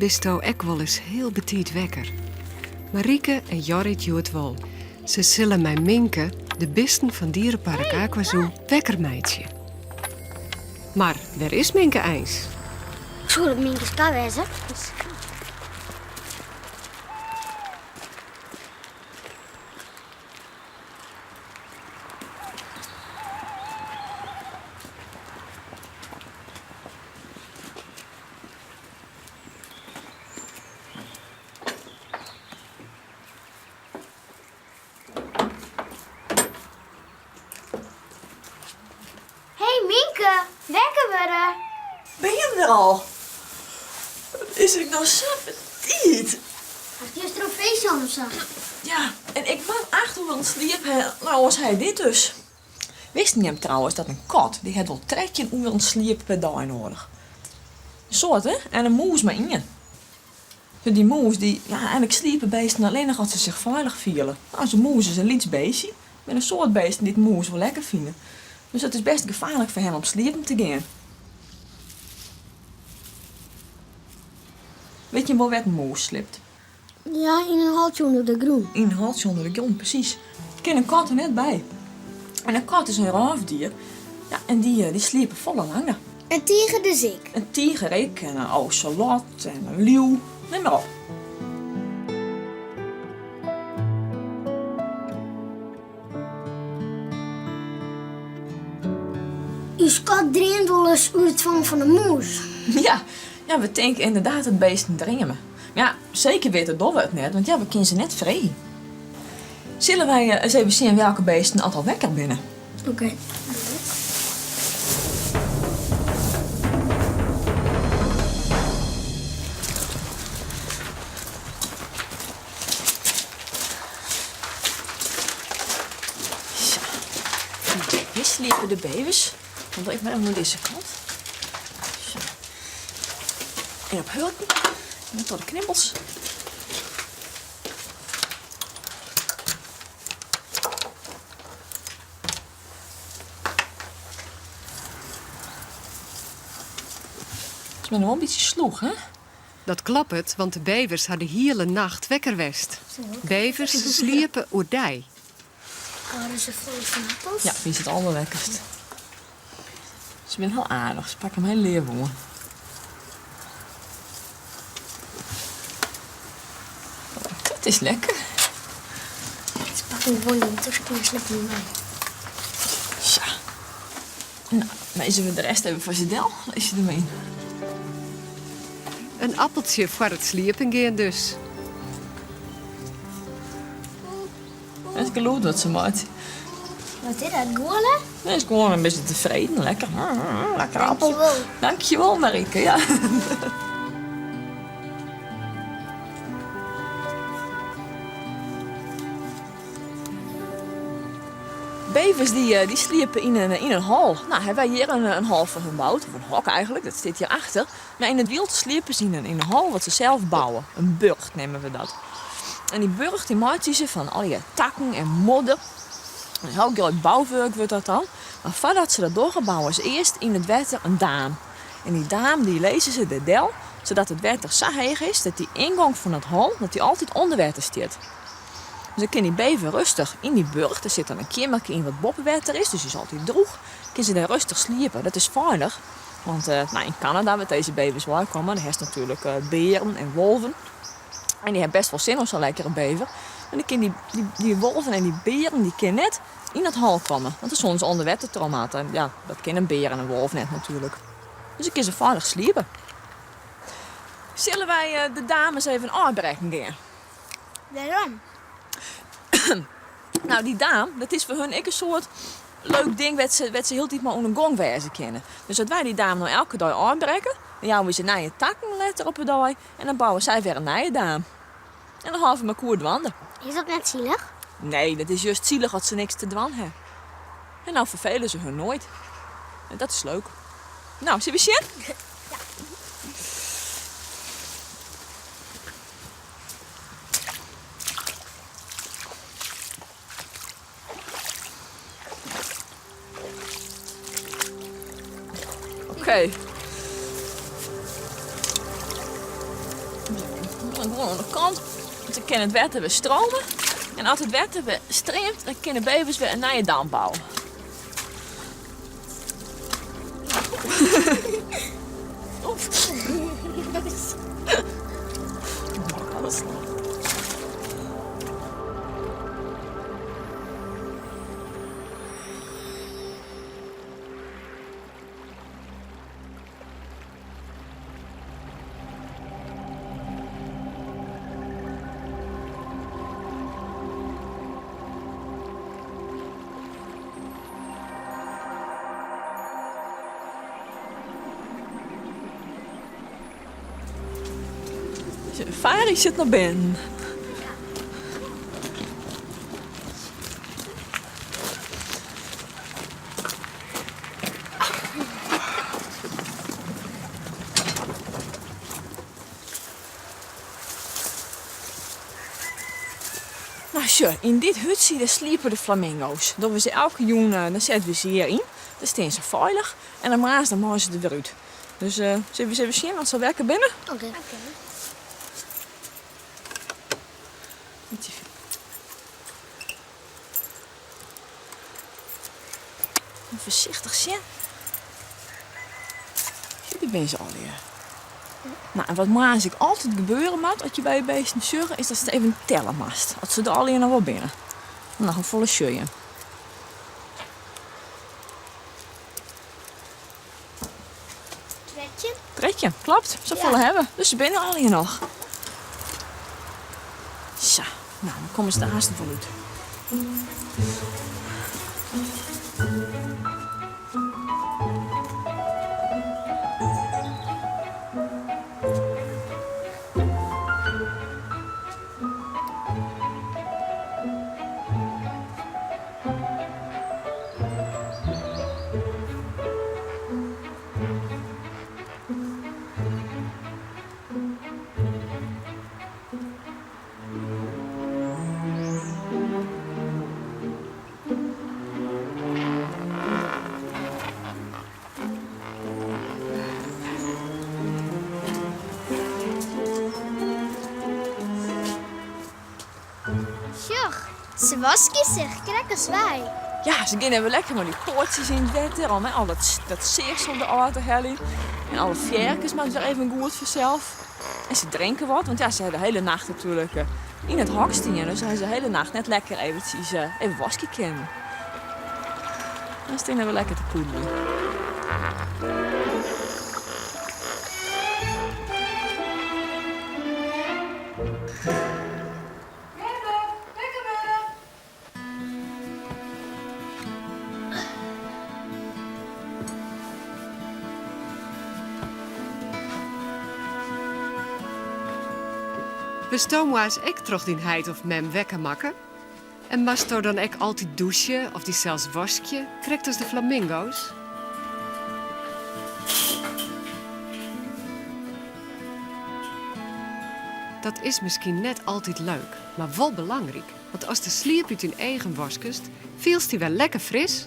bist ook wel eens heel betiet wekker. Marieke en Jorrit het wel. Ze zullen mij Minke, de bisten van Dierenpark Aquazoo, wekker meidje. Maar waar is Minke eens? Zou dat Minke's kan wezen? Hey Minke, wekker worden. Ben je er al? Is ik nou zo petit? Had je een feestje aan of zo? Ja, en ik mag echt wel een sliep. Nou was hij dit dus. Wist je hem trouwens dat een kat, die had wel 13 uur een sliep per dag nodig. Een soort hè, en een moes maar in. Dus die moes, die, ja, eigenlijk sliepen beesten alleen nog als ze zich veilig vielen. Nou, zo'n moes is een liets beestje, met een soort beesten die het moes wel lekker vinden. Dus het is best gevaarlijk voor hem om sliepen te gaan. Weet je wel waar een moes slipt? Ja, in een haltje onder de groen. In een haltje onder de grond, precies. Er kan een kat er net bij. En een kat is een roofdier. Ja, en die sliepen volle lange. Een tijger dus ik. Een tiegerik en een ocelot en een leeuw. Neem maar op. Uw kat dreamt wel eens uit het vangen van een moes. Ja, we denken inderdaad dat beesten dringen. Maar ja, zeker weten dat we het net, want ja, we kunnen ze net vrij. Zullen wij eens even zien welke beesten altijd wekker binnen? Oké. Zo. Hier sliepen de bevers. Want ik ben aan deze kant. Zo. En op hulpen. En tot de knibbels. Het is me nog wel een beetje sloeg, hè? Dat klopt het, want de bevers hadden hele nacht wekker west. Bevers sliepen oerdij. Waren ze vol van appels? Ja, die is het allerlekkerst. Ze zijn heel aardig. Ze pakken hem heel leerwoe. Dat is lekker. Ze pakken een wonje, dus kunnen slippen niet mee. Ja. Nou, lezen we de rest even voor Zidel. Lees je ermee in. Een appeltje voor het sliepen gaan dus. Het is geloofd wat ze maakt. Wat is dat, goorlen? Dat is gewoon een beetje tevreden. Lekker. Lekker appel. Dankjewel. Dankjewel, Marieke. Ja. Bevers die sliepen in een hal. Nou, hebben wij hier een hal voor hun bouwd. Of een hok eigenlijk, dat zit hier achter. Maar in het wild sliepen ze in een hal wat ze zelf bouwen. Een burcht nemen we dat. En die burcht die maken ze van al die takken en modder. Een heel groot bouwwerk wordt dat dan. Maar voordat ze dat doorgaan bouwen ze eerst in het water een daam. En die daam die lezen ze de del, zodat het water zo heeg is dat die ingang van het hal dat die altijd onder water staat. Dus dan kan die bever rustig in die burcht. Er zit dan een keermerkje in wat boppenwater is, dus die is altijd droog. Kan ze daar rustig sliepen. Dat is veilig. Want in Canada, met deze bevers waar komen, daar is natuurlijk beren en wolven. En die hebben best wel zin om zo'n lekkere bever. En dan kan die wolven en die beren, die kunnen net in het hal komen. Want er soms onder water traumaat. En ja, dat kan een beer en een wolf net natuurlijk. Dus dan kunnen ze veilig sliepen. Zullen wij de dames even aanbrekken gaan? Waarom? Nou, die daam, dat is voor hun een soort leuk ding wat ze heel tijd maar onder een gong wijzen kennen. Dus dat wij die daam nou elke dag aanbrekken, dan jouwen we ze naar je takken letter op een dag en dan bouwen zij weer een nieuwe daam. En dan houden we elkaar dwanden. Is dat net zielig? Nee, dat is juist zielig als ze niks te dwan hebben. En nou vervelen ze hun nooit. En dat is leuk. Nou, zullen we zien? Oké. dan gewoon aan de kant. Want dan kan het water weer stromen. En als het water weer stroomt, dan kunnen bevers weer een nieuwe dam bouwen. Oef. Alles nog. Fari zit naar binnen. Nou, zo, in dit hutje sliepen de flamingo's. Dat we ze elke joen, dan zetten we ze hierin. Dan staan ze veilig. En dan maken ze er weer uit. Dus zullen we eens even zien, want ze werken binnen. Oké. Voorzichtig zien. Jullie ben ze alweer. Nou, en wat ik altijd gebeuren moet als je bij je beesten zorgt, is dat ze het even tellen mast. Als ze er al nog wel binnen. Nou, een volle sjeuien. Tretje? Tretje, klopt. Ze Ja. volle hebben. Dus ze binnen al hier nog. Zo, nou, dan komen ze er haast wel uit. Sjoch, ze wasken zich, kijk als wij. Ja, ze gaan even lekker naar die poortjes in het water. Al dat zeersel de auto hellen. En alle vjerkens maken ze even goed vanzelf. En ze drinken wat, want ja, ze hebben de hele nacht natuurlijk in het hok staan. Dus ze hebben de hele nacht net lekker eventjes even wasje kennen. Dan staan we lekker te poedelen. We stomen eens ek troch die heid of mem wekken makken. En mast dan ek altijd douchen of die zelfs waskje, krijgt als de flamingo's. Dat is misschien net altijd leuk, maar wel belangrijk. Want als de sliep uit hun eigen waskust, feels die wel lekker fris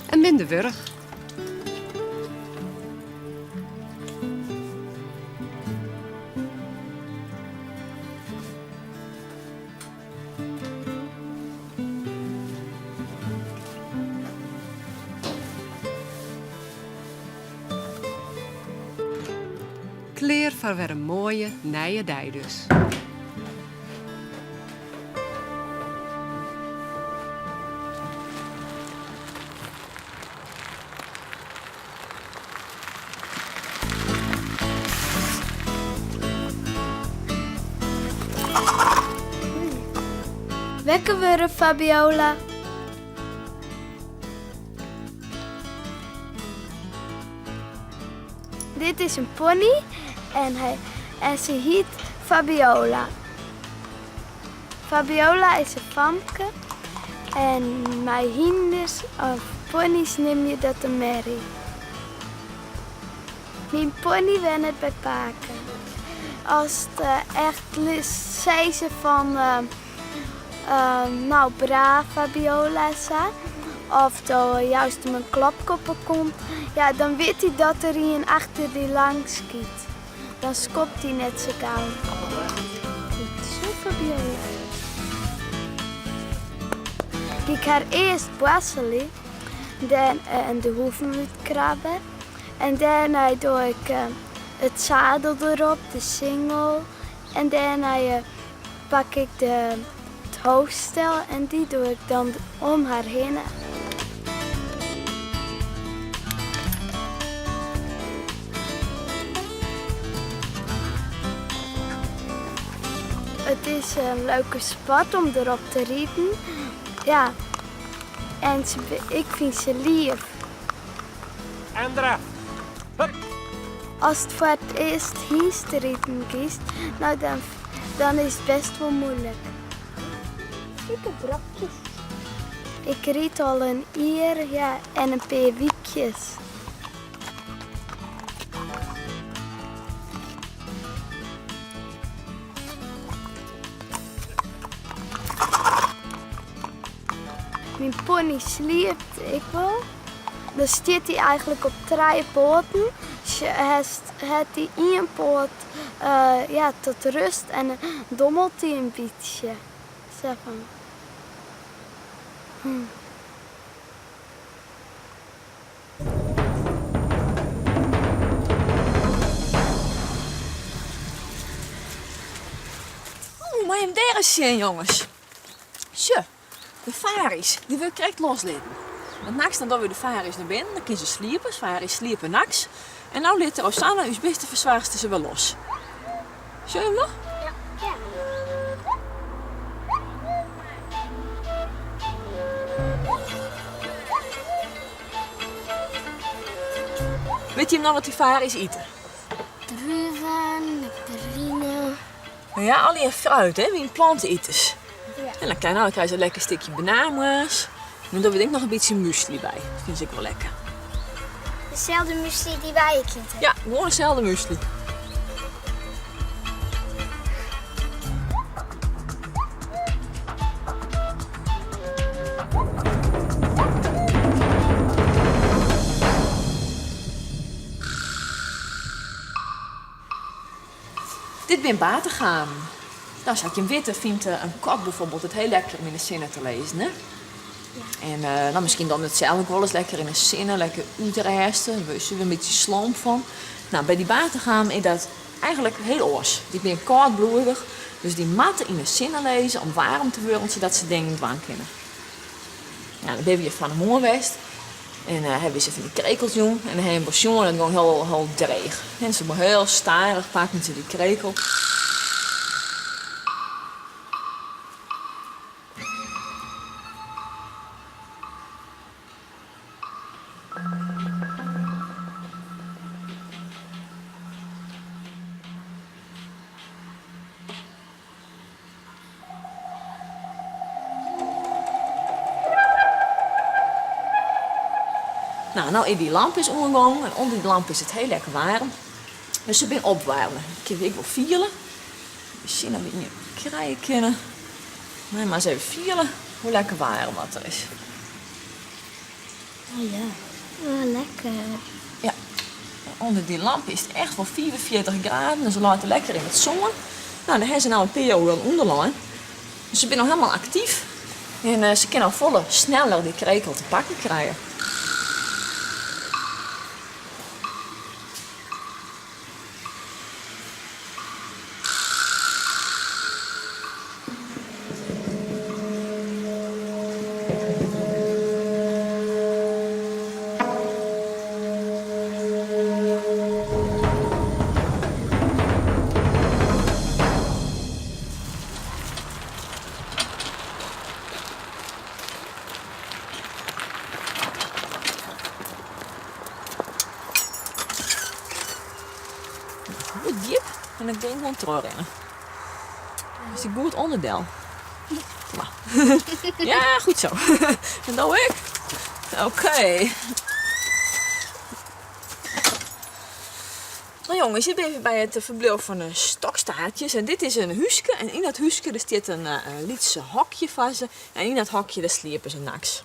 en minder wurg. Kleer van weer een mooie, nije dij dus. Wekken we Fabiola. Dit is een pony en ze heet Fabiola. Fabiola is een famke en mijn hinders of ponies neem je dat een merrie. Mijn pony wen het bij paken. Als het echt zei ze van nou braaf Fabiola sa, of dat juist mijn klapkoppen komt, ja dan weet hij dat er een achter die langs schiet. dan skopt hij net zo gauw. Het is super belangrijk. Ik ga eerst wasselen, dan de hoeven met krabben. En daarna doe ik het zadel erop, de singel. En daarna pak ik het hoofdstel en die doe ik dan om haar heen. Het is een leuke sport om erop te rijden. Ja, en ik vind ze lief. Andra, hup. Als het voor het eerst hier te rijden kiest, nou dan is het best wel moeilijk. Super brokjes. Ik rijd al een jaar en een paar weekjes. Mijn pony sliept ik wel. Dan staat hij eigenlijk op 3 poten. Hij die 1 poot tot rust en dan dommelt hij een beetje. Zo van. Oeh, maar hem daar eens zien, jongens. Zo, de varies, die wil ik direct loslaten. Want naks dan doen we de varies naar binnen, dan kunnen ze sliepen. Varies sliepen naks. En nou liet de Rosanna uw beste verzwaarste ze wel los. Zie je hem nog? Ja. Weet je hem nou wat die varies eten? Druiven, nectarine. Ja, alleen fruit, hè, wie een planteneters. Ja. En dan krijg je een lekker stukje bananenmaas. En dan doen we denk ik nog een beetje muesli bij. Dat vind ik wel lekker. Dezelfde muesli die wij eten. Ja, gewoon hetzelfde muesli. Dit ben Batengaan. Nou, als je hem witte vindt een kat bijvoorbeeld het heel lekker om in de zinnen te lezen, hè? Ja. En nou, misschien dan hetzelfde ook wel eens lekker in de zinnen, lekker uitresten, we er een beetje slamp van. Nou, bij die Batengaan is dat eigenlijk heel oors. Die ben koudbloedig, dus die matten in de zinnen lezen om warm te worden, zodat ze dingen niet waan kunnen. Nou, dan ben je van de moerwest. En hebben ze van die krekels doen. En dan hebben we een en dan heel dreig. En ze maar heel starig pakken ze die krekel. Nou, die lamp is omgegaan en onder die lamp is het heel lekker warm. Dus ze ben opwarmen. Ik wil vielen. Misschien dat we niet krijgen kunnen. Nee, maar eens even vielen hoe lekker warm wat er is. Oh ja, oh, lekker. Ja, en onder die lamp is het echt wel 44 graden. Dus ze laten lekker in het zon. Nou, dan hebben ze nou een periode onderlijn. Dus ze ben nog helemaal actief. En ze kunnen al volle sneller die krekel te pakken krijgen. Goed diep en ik denk gewoon terugrennen. Dat is een goed onderdeel. Kom maar. Ja, goed zo. En dan ik. Oké. Nou jongens, je bent even bij het verblijf van de stokstaartjes. En dit is een huisje. En in dat huisje er zit een lietse hokje van ze. En in dat hokje daar sliepen ze naks.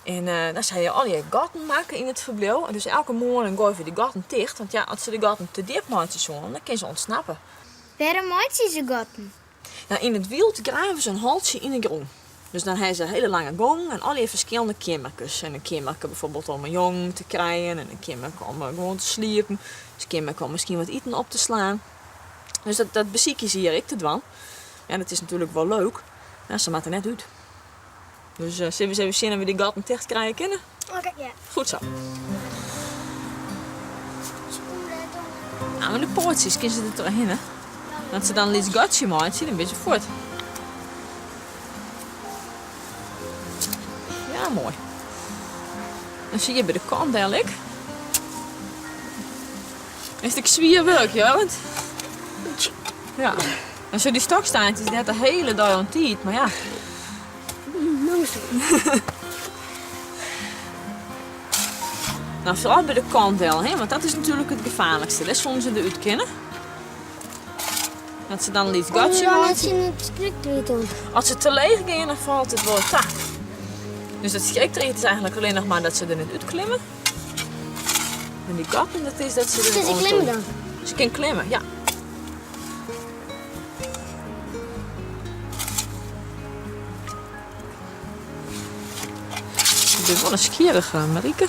En dan zei je al die gaten maken in het verblijf. En dus elke morgen gooien we die gaten dicht. Want ja, als ze de gaten te diep maken, dan kunnen ze ontsnappen. Waarom maakt ze ze gaten? Nou, in het wild graven ze een haltje in de grond. Dus dan hebben ze een hele lange gang en al die verschillende kimmertjes. En een kimmerke bijvoorbeeld om een jong te krijgen. En een kimmerke om gewoon te sliepen. Dus een kimmerke om misschien wat eten op te slaan. Dus dat beziek je hier ik te dwan. Ja, dat is natuurlijk wel leuk. Ja, ze maken er net uit. Dus zullen we even zien of we die gaten dicht krijgen kunnen? Oké, ja. Goed zo. Nou, maar de poortjes kunnen ze er doorheen, hè? Dat ze dan iets gatje maken, zie je een beetje voort. Ja, mooi. Dan zie je bij de kant eigenlijk. Is het zwier werk, ja? Want... Ja. En zo die stokstaartjes, die had de hele dag aan tijd, maar ja. Nou, vooral bij de kant wel, hè? Want dat is natuurlijk het gevaarlijkste. Dat is soms ze eruit kennen. Dat ze dan iets gatje maken. Als ze te leeg gaan, dan valt het wel tak. Dus het schriktriet is eigenlijk alleen nog maar dat ze er niet uitklimmen. En die gaten, dat is dat ze er Ze klimmen dan? Ze kunnen klimmen, ja. Je bent wel een skierige, Marieke.